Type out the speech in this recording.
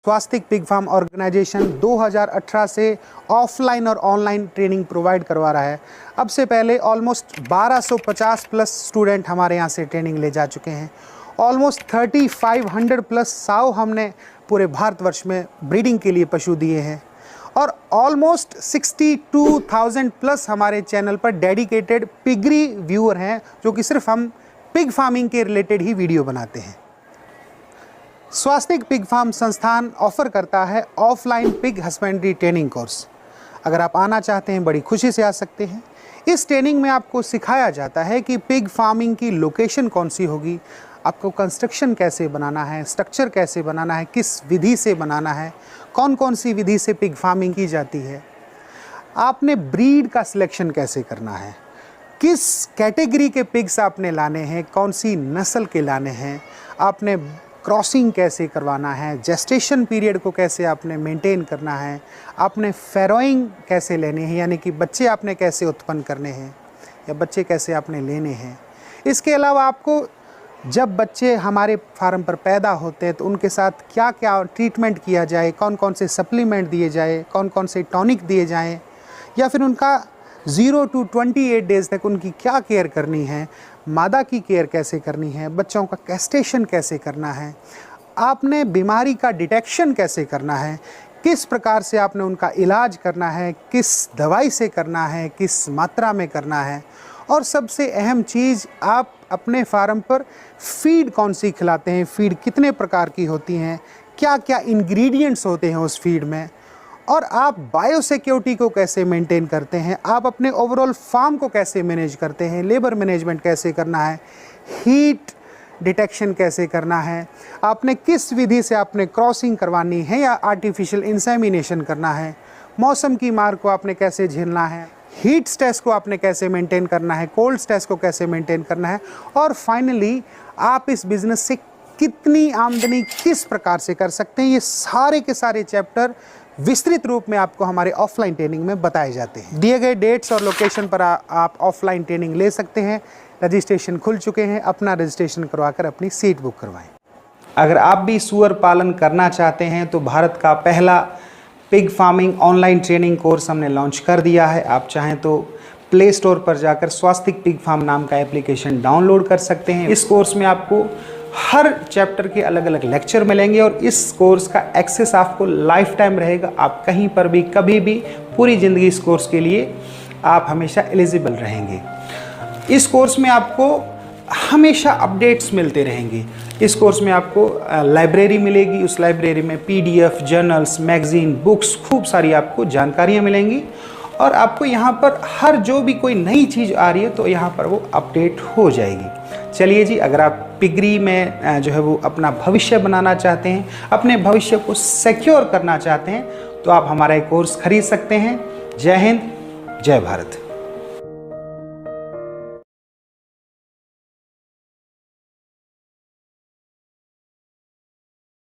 स्वास्तिक pig farm organisation 2018 से offline और online training provide करवा रहा है। अब से पहले ऑलमोस्ट 1250 प्लस स्टूडेंट हमारे यहाँ से ट्रेनिंग ले जा चुके हैं। ऑलमोस्ट 3500 प्लस साव हमने पूरे भारतवर्ष में ब्रीडिंग के लिए पशु दिए हैं और ऑलमोस्ट 62,000 प्लस हमारे चैनल पर डेडिकेटेड पिगरी व्यूअर हैं, जो कि सिर्फ हम पिग फार्मिंग के रिलेटेड ही वीडियो बनाते हैं। स्वास्तिक पिग फार्म संस्थान ऑफर करता है offline pig husbandry training course. अगर आप आना चाहते हैं, बड़ी खुशी से आ सकते हैं। इस ट्रेनिंग में आपको सिखाया जाता है कि पिग फार्मिंग की लोकेशन कौन सी होगी, आपको कंस्ट्रक्शन कैसे बनाना है, स्ट्रक्चर कैसे बनाना है, किस विधि से बनाना है, कौन कौन सी विधि से पिग फार्मिंग की जाती है, आपने ब्रीड का सिलेक्शन कैसे करना है, किस कैटेगरी के पिग्स आपने लाने हैं, कौन सी नस्ल के लाने हैं, आपने क्रॉसिंग कैसे करवाना है, जेस्टेशन पीरियड को कैसे आपने मेंटेन करना है, आपने फैरोइंग कैसे लेने हैं, यानी कि बच्चे आपने कैसे उत्पन्न करने हैं या बच्चे कैसे आपने लेने हैं। इसके अलावा आपको जब बच्चे हमारे फार्म पर पैदा होते हैं तो उनके साथ क्या क्या ट्रीटमेंट किया जाए, कौन कौन से सप्लीमेंट दिए जाए, कौन कौन से टॉनिक दिए जाएँ, या फिर उनका 0 to 28 डेज़ तक उनकी क्या केयर करनी है, मादा की केयर कैसे करनी है, बच्चों का कैस्टेशन कैसे करना है, आपने बीमारी का डिटेक्शन कैसे करना है, किस प्रकार से आपने उनका इलाज करना है, किस दवाई से करना है, किस मात्रा में करना है, और सबसे अहम चीज़ आप अपने फार्म पर फीड कौन सी खिलाते हैं, फीड कितने प्रकार की होती हैं, क्या क्या इंग्रेडिएंट्स होते हैं उस फीड में, और आप बायोसिक्योरिटी को कैसे मेंटेन करते हैं, आप अपने ओवरऑल फार्म को कैसे मैनेज करते हैं, लेबर मैनेजमेंट कैसे करना है, हीट डिटेक्शन कैसे करना है, आपने किस विधि से आपने क्रॉसिंग करवानी है या आर्टिफिशियल इंसेमिनेशन करना है, मौसम की मार को आपने कैसे झेलना है, हीट स्ट्रेस को आपने कैसे मेंटेन करना है, कोल्ड स्ट्रेस को कैसे मेंटेन करना है, और फाइनली आप इस बिज़नेस से कितनी आमदनी किस प्रकार से कर सकते हैं। ये सारे के सारे चैप्टर विस्तृत रूप में आपको हमारे ऑफलाइन ट्रेनिंग में बताए जाते हैं। दिए गए डेट्स और लोकेशन पर आप ऑफलाइन ट्रेनिंग ले सकते हैं। रजिस्ट्रेशन खुल चुके हैं, अपना रजिस्ट्रेशन करवाकर अपनी सीट बुक करवाएं। अगर आप भी सूअर पालन करना चाहते हैं तो भारत का पहला pig farming online training course हमने लॉन्च कर दिया है। आप चाहें तो प्ले स्टोर पर जाकर स्वास्तिक पिग फार्म नाम का एप्लीकेशन डाउनलोड कर सकते हैं। इस कोर्स में आपको हर चैप्टर के अलग अलग लेक्चर मिलेंगे और इस कोर्स का एक्सेस आपको लाइफ टाइम रहेगा। आप कहीं पर भी कभी भी पूरी ज़िंदगी इस कोर्स के लिए आप हमेशा एलिजिबल रहेंगे। इस कोर्स में आपको हमेशा अपडेट्स मिलते रहेंगे। इस कोर्स में आपको लाइब्रेरी मिलेगी, उस लाइब्रेरी में PDF, जर्नल्स, मैगजीन, बुक्स, खूब सारी आपको जानकारियाँ मिलेंगी और आपको यहाँ पर हर जो भी कोई नई चीज़ आ रही है तो यहाँ पर वो अपडेट हो जाएगी। चलिए जी, अगर आप पिगरी में जो है वो अपना भविष्य बनाना चाहते हैं, अपने भविष्य को सिक्योर करना चाहते हैं, तो आप हमारा एक कोर्स खरीद सकते हैं। जय हिंद, जय भारत।